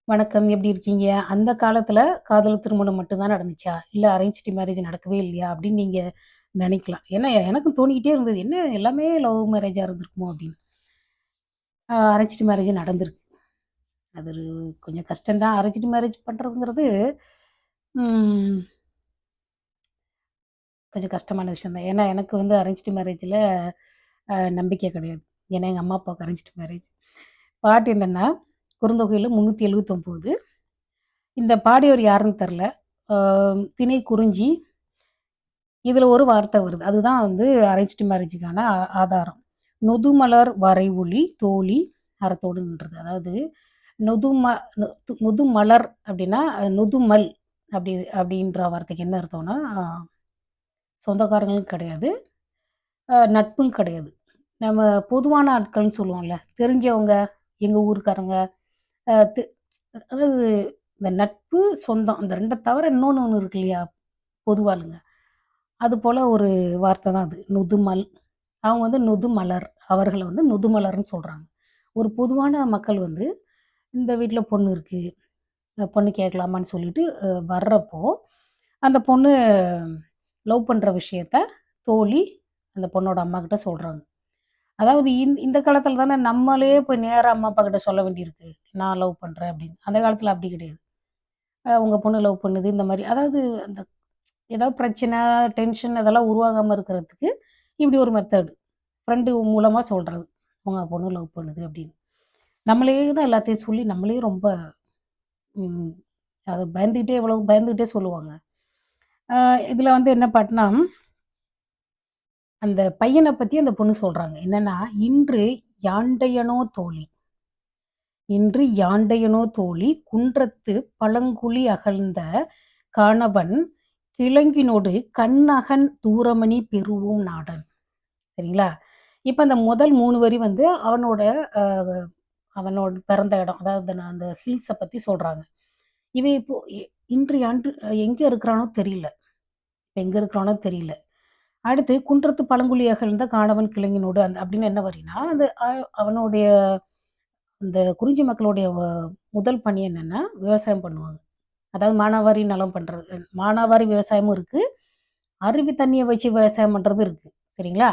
வணக்கம். எப்படி இருக்கீங்க? அந்த காலத்துல காதல் திருமணம் மட்டும் தான் நடந்துச்சா? இல்ல அரேஞ்ச்டு மேரேஜ் நடக்கவே இல்லையா? அப்படின்னு நீங்க நெனைக்கலாம். ஏன்னா எனக்கும் தோணிக்கிட்டே இருந்தது. என்ன எல்லாமே லவ் மேரேஜா இருந்திருக்குமோ அப்படின்னு. அரேஞ்ச்டு மேரேஜ் நடந்திருக்கு. அது ஒரு கொஞ்சம் கஷ்டம் தான். அரேஞ்ச்டு மேரேஜ் பண்றதுங்கிறது, ம் கொஞ்சம் கஷ்டமான விஷயம் தான். ஏன்னா எனக்கு வந்து அரேஞ்ச்டு மேரேஜ்ல நம்பிக்கை கிடையாது. ஏன்னா எங்க அம்மா, அப்பாவுக்கு அரேஞ்ச்டு மேரேஜ். பாட்டு என்னன்னா, குறுந்தொகையில 379. இந்த பாடியவர் யாருன்னு தெர்ல. அ திணை குறிஞ்சி. இதுல ஒரு வார்த்தை வருது. அதுதான் வந்து அரேஞ்ச்டு மேரேஜுக்கான ஆதாரம். "நொதுமலர் வரைஒலி தோழி அறத்தோடு நின்றது." அதாவது நொதும நொதுமலர் அப்படின்னா, நொதுமல் அப்படின்ற வார்த்தைக்கு என்ன அர்த்தம்னா, சொந்தக்காரங்களும் கிடையாது, நட்பும் கிடையாது. நம்ம பொதுவான ஆட்கள்னு சொல்லுவோம்ல, தெரிஞ்சவங்க, எங்க ஊர்க்காரங்க, அ து அதாவது இந்த நட்பு, சொந்தம் இந்த 2 தவிர இன்னொன்னு ஒண்ணு இருக்கு இல்லையா? பொதுவாளுங்க. அதுபோல ஒரு வார்த்தை தான் அது. நொதுமல். அவங்க வந்து நொதுமலர். அவர்கள வந்து நொதுமலர்ன்னு சொல்றாங்க. ஒரு பொதுவான மக்கள் வந்து, இந்த வீட்ல பொண்ணு இருக்கு. பொண்ணு கேட்கலாமான்னு சொல்லிட்டு வர்றப்போ, அந்த பொண்ணு லவ் பண்ற விஷயத்த தோழி அந்த பொண்ணோட அம்மாகிட்ட சொல்றாங்க. அதாவது இந்த காலத்துல தானே நம்மளே போய் நேரா அம்மா, அப்பா கிட்ட சொல்ல வேண்டியிருக்கு. நான் லவ் பண்றேன் அப்படின்னு. அந்த காலத்துல அப்படி கிடையாது. உங்க பொண்ணு லவ் பண்ணுது இந்த மாரி அதாவது அந்த ஏதாவது பிரச்சனை, டென்ஷன் அதெல்லாம் உருவாகாம இருக்கிறதுக்கு, இப்படி ஒரு மெத்தட். ஃப்ரெண்டு மூலமா சொல்றது. உங்க பொண்ணு லவ் பண்ணுது அப்படின்னு. நம்மளே தான் எல்லாத்தையும் சொல்லி நம்மளே ரொம்ப ம் அத பயந்துகிட்டே எவ்வளவு பயந்துகிட்டே சொல்லுவாங்க. அ இதுல வந்து என்ன பாட்டுனா, அந்த பையன பத்தி அந்த பொண்ணு சொல்றாங்க. என்னன்னா, "இன்று யாண்டையனோ தோழி, இன்று யாண்டையனோ தோழி குன்றத்து பழங்குழி அகழ்ந்த கானவன் கிழங்கினொடு கண்ணகன் தூரமணி பெறுவோம் நாடன்." சரிங்களா? இப்ப அந்த முதல் 3 வரி வந்து அவனோட அ அவனோட பிறந்த இடம். அதாவது அந்த ஹில்ஸ பத்தி சொல்றாங்க. இவன் இப்போ இன்று அன்று எங்க இருக்கிறானோ தெரியல. இப்ப எங்க இருக்கிறானோ தெரியல. அடுத்து குன்றத்து பழங்குழி அகழ்ந்த கானவன் கிழங்கினோடு அப்படின்னு என்ன வரின்னா, அந்த அவனுடைய அந்த குறிஞ்சி மக்களுடைய முதல் பணி என்னன்னா, விவசாயம் பண்ணுவாங்க. அதாவது மானாவாரி நிலம் பண்றது. மானாவாரி விவசாயமும் இருக்கு. அருவி தண்ணிய வச்சு விவசாயம் பண்றது இருக்கு. சரிங்களா?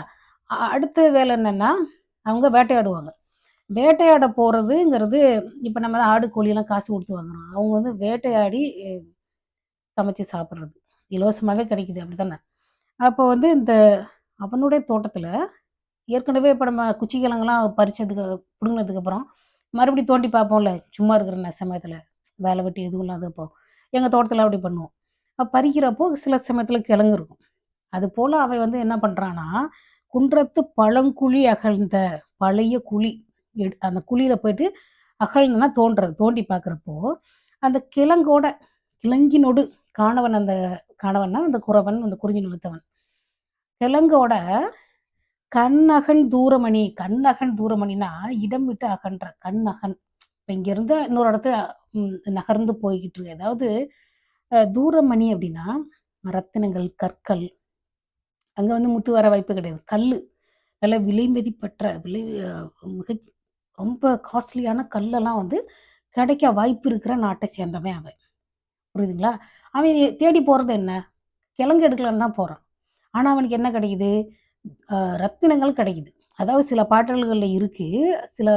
அடுத்த வேலை என்னன்னா, அவங்க வேட்டையாடுவாங்க. வேட்டையாட போறதுங்கிறது இப்ப நம்ம தான் ஆடு, கோழிலாம் காசு குடுத்து வாங்குறோம். அவங்க வந்து வேட்டையாடி சமைச்சு சாப்பிடுறது. இலவசமாவே கிடைக்குது அப்படித்தானே? அப்போ வந்து இந்த அவனுடைய தோட்டத்துல ஏற்கனவே இப்ப நம்ம குச்சி கிழங்குலாம் பறிச்சதுக்கு புடுங்குனதுக்கு அப்புறம், மறுபடியும் தோண்டி பார்ப்போம்ல, சும்மா இருக்கிற சமயத்துல. வேலை வெட்டி எதுவும் இல்லாதப்போ. எங்க தோட்டத்துல அப்படி பண்ணுவோம். பறிக்கிறப்போ சில சமயத்துல கிழங்கு இருக்கும். அதுபோல அவன் வந்து என்ன பண்றான்னா, குன்றத்து பழங்குழி அகழ்ந்த பழைய குழி. அந்த குழியில போயிட்டு அகழ்ந்தனா தோண்டுறது. தோண்டி பார்க்குறப்போ, அந்த கிழங்கோட கிழங்கினொடு காணவன் அந்த காணவன்னா அந்த குறவன், அந்த குறிஞ்சி நிலத்தவன். கிழங்கோட கண்ணகன் தூரமணி. கண்ணகன் தூரமணின்னா, இடம் விட்டு அகன்ற. கண்ணகன். இப்ப இங்கேருந்து இன்னொரு இடத்துக்கு நகர்ந்து போய்க்கிட்டு இருக்கு. அதாவது தூரமணி அப்டின்னா, ரத்தினங்கள், கற்கள். அங்க வந்து முத்து வர வாய்ப்பு கிடையாது. கல்லு. நல்ல விலை மதிப்பற்ற அ மிக ரொம்ப காஸ்ட்லியான கல்லெல்லாம் வந்து கிடைக்க வாய்ப்பு இருக்கிற நாட்ட சேர்ந்தவன் அவன். புரியுதுங்களா? அவன் தேடி போறது என்ன? கிழங்கு எடுக்கலான்னு தான் போறான். ஆனா, அவனுக்கு என்ன கிடைக்குது? ரத்தினங்கள் கிடைக்குது. அதாவது சில பாடல்கள்ல இருக்கு. சில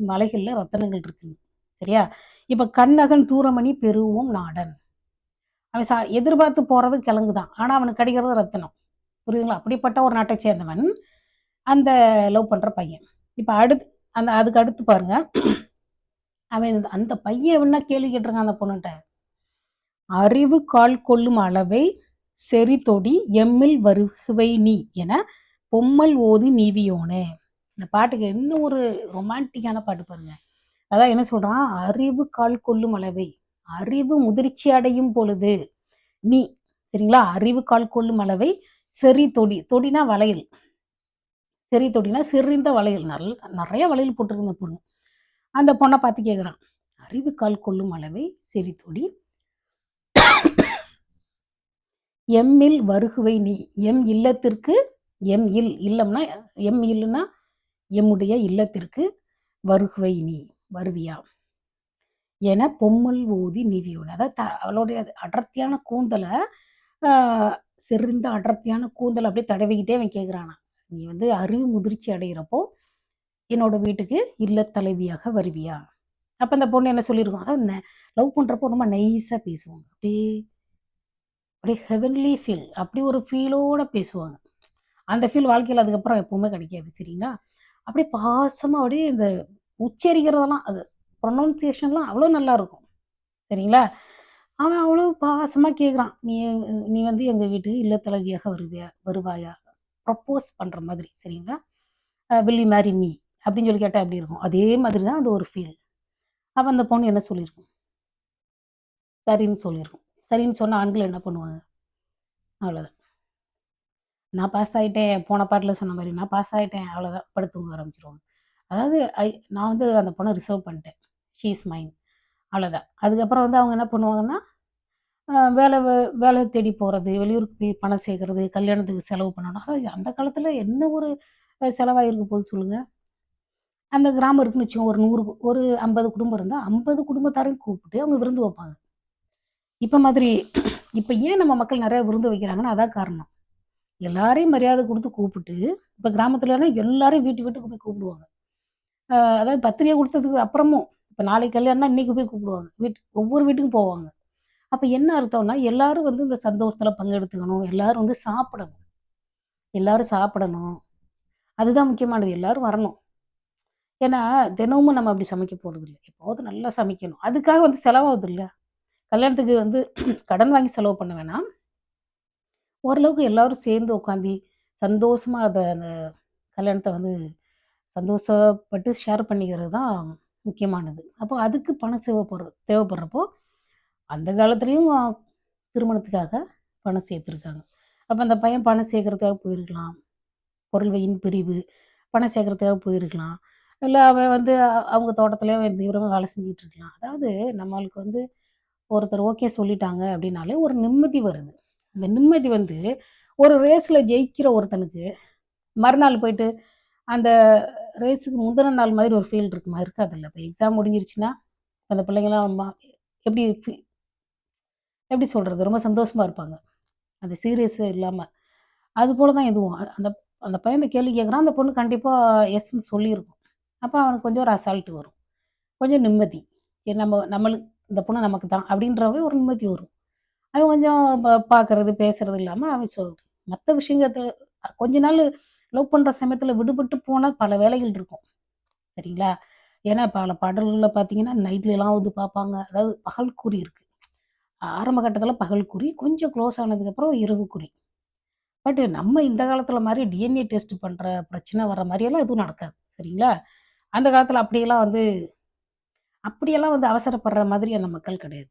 மலைகள்ல ரத்தினங்கள் இருக்குங்க. சரியா? இப்ப "கண்ணகன் தூரமணி பெறுவோம் நாடன்." அவன் எதிர்பார்த்து போறது கிழங்கு தான். ஆனா, அவனுக்கு கிடைக்கிறது ரத்தினம். புரியுதுங்களா? அப்படிப்பட்ட ஒரு நாட்டை சேர்ந்தவன், அந்த லவ் பண்ற பையன். இப்ப அதுக்கு அடுத்து பாருங்க. அவன் அந்த பையன் என்ன கேள்வி கேட்டிருக்கான் அந்த பொண்ணுட்ட. "அறிவு கால் கொள்ளும் அளவை செறிதொடி எம்மில் வருகுவை நீ" என பொம்மல் ஓது நீவியோனே. இந்த பாட்டுக்கு இன்னும் ஒரு ரொமான்டிக்கான பாட்டு பாருங்க. அதான் என்ன சொல்றான், "அறிவு கால் கொள்ளும் அளவை" அறிவு முதிர்ச்சி அடையும் பொழுது நீ சரிங்களா? அறிவு கால் கொள்ளும் அளவை செறி தொடி. தொடினா வளையல். செறி தொடினா செறிந்த வளையல். நெறைய வளையல் போட்டிருக்கு இந்த பொண்ணு. அந்த பொண்ண பார்த்து கேட்குறான். "அறிவு கால் கொள்ளும் அளவை செறி தொடி எம்மில் வருகுவை நீ." எம் இல்லத்திற்கு இல்லம்னா இல்லன்னா எம்முடைய இல்லத்திற்கு வருகுவை நீ வருவியா? என பொம்மல் ஊதி நிவியோன். அதாவது அவளுடைய அடர்த்தியான கூந்தல ஆ செறிந்த அடர்த்தியான கூந்தல அப்படியே தடவிக்கிட்டே அவன் கேட்குறானாம். "நீ வந்து அறிவு முதிர்ச்சி அடையிறப்போ, என்னோட வீட்டுக்கு இல்லத் தலைவியாக வருவியா?" அப்ப அந்த பொண்ணு என்ன சொல்லியிருக்கும், அதாவது லவ் பண்றப்போ ரொம்ப நைஸா பேசுவாங்க. அப்படியே அப்படியே ஹெவன்லி ஃபீல். அப்படி ஒரு ஃபீலோட பேசுவாங்க. அந்த ஃபீல் வாழ்க்கையில அதுக்கப்புறம் எப்பவுமே கிடைக்காது. சரிங்களா? அப்படியே பாசமா அப்படியே இந்த உச்சரிக்கிறதெல்லாம் அது ப்ரொனவுன்சியேஷன்லாம் அவ்வளோ நல்லாருக்கும். சரிங்களா? அவன் அவ்வளோ பாசமா கேட்குறான். நீ வந்து எங்க வீட்டுக்கு இல்லத்தலைவியாக வருவாயா?" ப்ரப்போஸ் பண்ற மாதிரி. சரிங்களா? "Will you marry me?" அப்படின்னு சொல்லி கேட்டா எப்படி இருக்கும்? அதே மாதிரி தான் அது ஒரு ஃபீல். அப்ப அந்த பொண்ணு என்ன சொல்லியிருக்கும்? சரின்னு சொல்லியிருக்கும். சரின்னு சொன்னா ஆண்கள் என்ன பண்ணுவாங்க? அவ்வளோதான். நான் பாஸ் ஆயிட்டேன். போன பாட்டுல சொன்ன மாரி, நான் பாஸ் ஆயிட்டேன். அவ்வளோதான். படுத்து தூங்க ஆரம்பிச்சுருவாங்க. அதாவது நான் வந்து அந்த பொண்ண ரிசர்வ் பண்ணிட்டேன். She is mine. அவ்வளோதான். அதுக்கப்புறம் வந்து அவங்க என்ன பண்ணுவாங்கன்னா, அ வேலை வேலை தேடி போறது, வெளியூருக்கு போய் பணம் சேர்க்கறது, கல்யாணத்துக்கு செலவு பண்ணணும். அதாவது அந்த காலத்துல என்ன ஒரு செலவாயிருக்க போகுது சொல்லுங்க. அந்த கிராமம் இருக்குன்னு வச்சுக்கோங்க. ஒரு 50 குடும்பம் இருந்தா, 50 குடும்பத்தாரையும் கூப்பிட்டு அவங்க விருந்து வைப்பாங்க. இப்ப மாதிரி இப்ப ஏன் நம்ம மக்கள் நெறைய விருந்து வைக்கிறாங்கன்னா, அதான் காரணம். எல்லாரையும் மரியாதை குடுத்து கூப்பிட்டு, இப்ப கிராமத்துலனா எல்லாரையும் வீட்டுக்கு போய் கூப்பிடுவாங்க. அதாவது பத்திரிக்கை குடுத்ததுக்கு அப்புறமும், இப்ப நாளைக்கு கல்யாணம்னா இன்னைக்கு போய் கூப்பிடுவாங்க. ஒவ்வொரு வீட்டுக்கும் போவாங்க. அப்ப என்ன அர்த்தம்னா, எல்லாரும் வந்து இந்த சந்தோஷத்துல பங்கெடுத்துக்கணும். எல்லாரும் வந்து சாப்பிடணும். எல்லாரும் சாப்பிடணும். அதுதான் முக்கியமானது. எல்லாரும் வரணும். ஏன்னா, தினமும் நம்ம அப்படி சமைக்க போறதில்ல. எப்போவாவது நல்லா சமைக்கணும். அதுக்காக வந்து செலவாகுதுல்ல. கல்யாணத்துக்கு வந்து கடன் வாங்கி செலவு பண்ண வேணாம். ஓரளவுக்கு எல்லாரும் சேர்ந்து உட்காந்து சந்தோஷமா அந்த கல்யாணத்த வந்து சந்தோஷப்பட்டு ஷேர் பண்ணிக்கிறது தான் முக்கியமானது. அப்போ அதுக்கு பணம் தேவைப்படுறப்போ, அந்த காலத்துலயும் திருமணத்துக்காக பணம் சேர்த்துருக்காங்க. அப்ப அந்த பையன் பணம் சேர்க்கறதுக்காக போயிருக்கலாம். பொருள்வையின் பிரிவு, பணம் சேர்க்கறதுக்காக போயிருக்கலாம். இல்ல அவன் வந்து அவங்க தோட்டத்திலேயே அவன் தீவிரமா வேலை செஞ்சுட்டு இருக்கலாம். அதாவது நம்மளுக்கு வந்து ஒருத்தர் ஓகே சொல்லிட்டாங்க அப்படின்னாலே ஒரு நிம்மதி வருது. அந்த நிம்மதி வந்து ஒரு ரேஸ்ல ஜெயிக்கிற ஒருத்தனுக்கு மறுநாள் போயிட்டு அந்த ரேஸுக்கு முந்தின நாள் மாதிரி ஒரு ஃபீல் இருக்குமா? இருக்காதுல்ல. இப்ப எக்ஸாம் முடிஞ்சிருச்சுன்னா, அந்த பிள்ளைங்கலாம் எப்படி எப்படி சொல்றது? ரொம்ப சந்தோஷமா இருப்பாங்க. அந்த சீரியஸே இல்லாம. அதுபோல தான் இதுவும். அந்த அந்த பையன் இந்த கேள்வி கேட்குறான். அந்த பொண்ணு கண்டிப்பா எஸ்ன்னு சொல்லியிருக்கும். அப்ப அவனுக்கு கொஞ்சம் ஒரு அசால்ட் வரும். கொஞ்சம் நிம்மதி. சரி நம்மளுக்கு இந்த பொண்ணு நமக்கு தான் அப்படின்றவே ஒரு நிம்மதி வரும். அவன் கொஞ்சம் பார்க்கறது, பேசுறது இல்லாம அவன் மத்த விஷயங்கத்த கொஞ்ச நாள் லவ் பண்ற சமயத்துல விடுபட்டு போன பல வேலைகள் இருக்கும். சரிங்களா? ஏன்னா பல பாடல்கள்ல பார்த்தீங்கன்னா, நைட்லலாம் வந்து பார்ப்பாங்க. அதாவது பகல்குறி இருக்கு. ஆரம்ப கட்டத்துல பகல்குறி, கொஞ்சம் க்ளோஸ் ஆனதுக்கப்புறம் இரவுக்குறி. பட் நம்ம இந்த காலத்துல மாரி டிஎன்ஏ டெஸ்ட் பண்ற பிரச்சனை வர்ற மாரியெல்லாம் எதுவும் நடக்காது. சரிங்களா? அந்த காலத்துல அப்படியெல்லாம் வந்து அவசரப்படுற மாதிரி அந்த மக்கள் கிடையாது.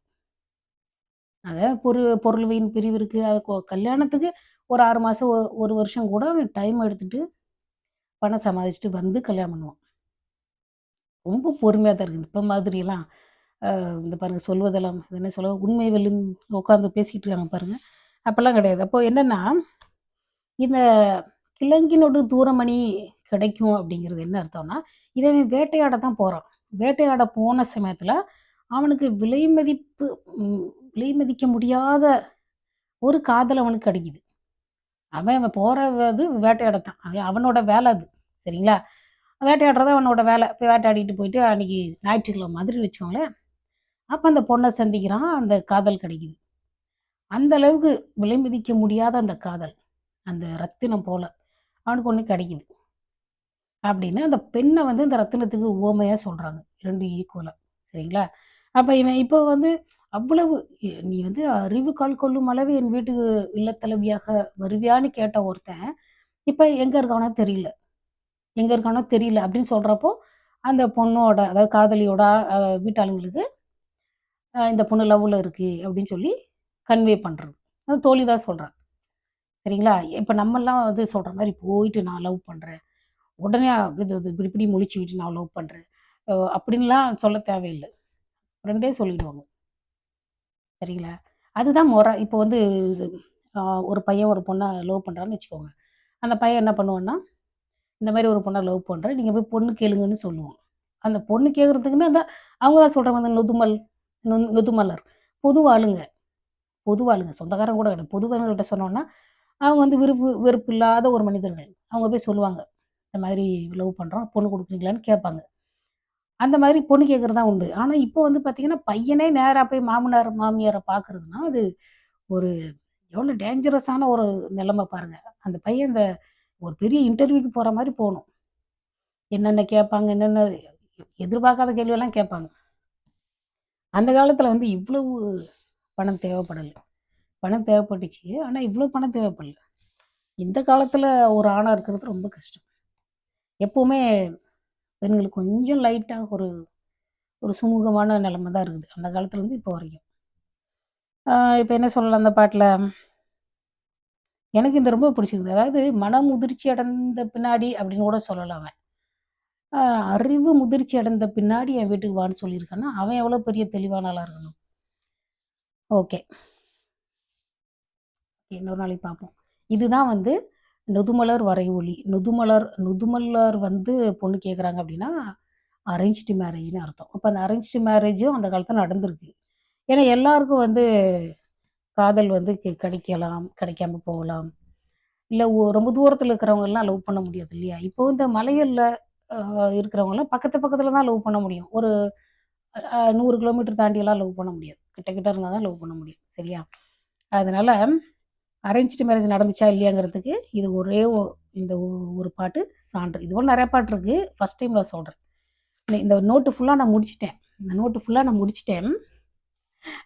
அதாவது பொருள்வையின் பிரிவு இருக்கு. அது கல்யாணத்துக்கு ஒரு 6 மாசம், 1 வருஷம் கூட அவன் டைம் எடுத்துட்டு பணம் சம்பாதிச்சுட்டு வந்து கல்யாணம் பண்ணுவான். ரொம்ப பொறுமையா தான் இருக்குது. இப்ப மாதிரியெல்லாம் இந்த பாருங்க சொல்வதெல்லாம் அது என்ன சொல்ல உண்மை வெல்லும் உட்காந்து பேசிட்டு இருக்காங்க பாருங்க. அப்பலாம் கிடையாது. அப்போ என்னன்னா, இந்த கிழங்கினொடு தூரமணி கிடைக்கும் அப்படிங்கிறது என்ன அர்த்தம்னா, இவன் வேட்டையாட தான் போறான். வேட்டையாட போன சமயத்துல அவனுக்கு விலை மதிக்க முடியாத ஒரு காதல் அவனுக்கு கிடைக்குது. அவன் போறது வேட்டையாடத்தான். அவனோட வேலை அது. சரிங்களா? வேட்டையாடுறது அவனோட வேலை. போய் வேட்டையாடிட்டு போயிட்டு அன்னைக்கு ஞாயிற்றுக்கிழமை மாதிரின்னு வச்சுக்கோங்களேன். அப்ப அந்த பொண்ண சந்திக்கிறான். அந்த காதல் கிடைக்குது. அந்த அளவுக்கு விலை மதிக்க முடியாத அந்த காதல். அந்த ரத்தினம் போல. அவனுக்கு ஒண்ணு கிடைக்குது. அப்படின்னு அந்த பெண்ண வந்து இந்த ரத்தினத்துக்கு உவமையா சொல்றாங்க. 2 ஈக்குவலா. சரிங்களா? அப்ப இவன் இப்ப வந்து அவ்வளவு நீ வந்து அறிவு கால் கொள்ளும் அளவு என் வீட்டுக்கு இல்லத்தலைவியாக வருவியான்னு கேட்ட ஒருத்தன், இப்ப எங்க இருக்கானோ தெரியல. எங்க இருக்கானோ தெரியல அப்படின்னு சொல்றப்போ, அந்த பொண்ணோட அதாவது காதலியோட வீட்டாளுங்களுக்கு இந்த பொண்ணு லவ்ல இருக்கு அப்படின்னு சொல்லி கன்வே பண்றது. அது தோழி தான் சொல்றா. சரிங்களா? இப்ப நம்மலாம் வந்து சொல்ற மாரி போயிட்டு நான் லவ் பண்றேன். உடனே அப்படி இது இப்படி இப்படி முழிச்சுக்கிட்டு நான் லவ் பண்றேன். அப்படின்லாம் சொல்ல தேவையில்ல. ஃப்ரெண்டே சொல்லிடுவாங்க. சரிங்களா? அதுதான் மொற. இப்போ வந்து அ ஒரு பையன் ஒரு பொண்ண லவ் பண்றான்னு வச்சுக்கோங்க. அந்த பையன் என்ன பண்ணுவான்னா, இந்த மாரி ஒரு பொண்ண லவ் பண்றேன். நீங்க போய் பொண்ணு கேளுங்கன்னு சொல்லுவான். அந்த பொண்ணு கேட்குறதுக்குன்னு அந்த அவங்க தான் சொல்கிறாங்க அந்த நொதுமலர் பொது ஆளுங்க சொந்தக்காரங்க கூட கிடையாது. பொது ஆளுங்கள்ட்ட சொன்னோன்னா அவங்க வந்து வெறுப்பு இல்லாத ஒரு மனிதர்கள். அவங்க போய் சொல்லுவாங்க. இந்த மாதிரி லவ் பண்ணுறோம் பொண்ணு கொடுக்குறீங்களான்னு கேட்பாங்க. அந்த மாதிரி பொண்ணு கேட்குறது தான் உண்டு. ஆனா இப்போ வந்து பார்த்தீங்கன்னா, பையனே நேரா போய் மாமனார், மாமியார பார்க்குறதுன்னா, அது ஒரு எவ்வளோ டேஞ்சரஸான ஒரு நிலைமை பாருங்க. அந்த பையன் ஒரு பெரிய இன்டர்வியூக்கு போற மாரி போணும். என்னென்ன கேட்பாங்க, என்னென்ன எதிர்பார்க்காத கேள்வியெல்லாம் கேட்பாங்க. அந்த காலத்துல வந்து இவ்வளவு பணம் தேவைப்படல. பணம் தேவைப்பட்டுச்சு. ஆனா இவ்வளோ பணம் தேவைப்படல. இந்த காலத்துல ஒரு ஆணா இருக்கிறது ரொம்ப கஷ்டம். எப்பவுமே பெண்களுக்கு கொஞ்சம் லைட்டா ஒரு ஒரு சுமூகமான நிலைமை தான் இருக்குது. அந்த காலத்துலேருந்து இப்போ வரைக்கும். இப்ப என்ன சொல்லலாம் அந்த பாட்டுல? எனக்கு இந்த ரொம்ப பிடிச்சிருந்தது. அதாவது மனம் முதிர்ச்சி அடைந்த பின்னாடி அப்படின்னு கூட சொல்லலாம் அவன். அ அறிவு முதிர்ச்சி அடைந்த பின்னாடி என் வீட்டுக்கு வான்னு சொல்லியிருக்கான்னா, அவன் எவ்வளோ பெரிய தெளிவான ஆளா இருக்கணும். ஓகே. இன்னொரு நாளைக்கு பார்ப்போம். இதுதான் வந்து நொதுமலர் வரைவொலி. நொதுமலர் வந்து பொண்ணு கேட்குறாங்க அப்படின்னா, அரேஞ்ச்டு மேரேஜ்ன்னு அர்த்தம். அப்ப அந்த அரேஞ்ச்டு மேரேஜும் அந்த காலத்துல நடந்திருக்கு. ஏன்னா எல்லாருக்கும் வந்து காதல் வந்து கிடைக்கலாம், கிடைக்காம போகலாம். இல்ல ரொம்ப தூரத்துல இருக்கிறவங்கலாம் லவ் பண்ண முடியாது இல்லையா? இப்போ இந்த மலைகள்ல அ இருக்கிறவங்கலாம் பக்கத்துல தான் லவ் பண்ண முடியும். ஒரு 100 கிலோமீட்டர் தாண்டியெல்லாம் லவ் பண்ண முடியாது. கிட்ட கிட்ட இருந்தா தான் லவ் பண்ண முடியும். சரியா? அதனால அரேஞ்ச்டு மேரேஜ் நடந்துச்சா இல்லையாங்கிறதுக்கு இது ஒரே இந்த ஒரு பாட்டு சான்று. இது போல நெறைய பாட்டு இருக்கு. ஃபர்ஸ்ட் டைம் நான் சொல்றேன். இந்த நோட்டு ஃபுல்லா நான் முடிச்சுட்டேன். இந்த நோட்டு ஃபுல்லா நான் முடிச்சுட்டேன்.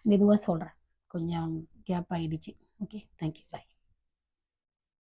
மெதுவா சொல்றேன். கொஞ்சம் கேப் ஆயிடுச்சு. ஓகே. Thank you. பை.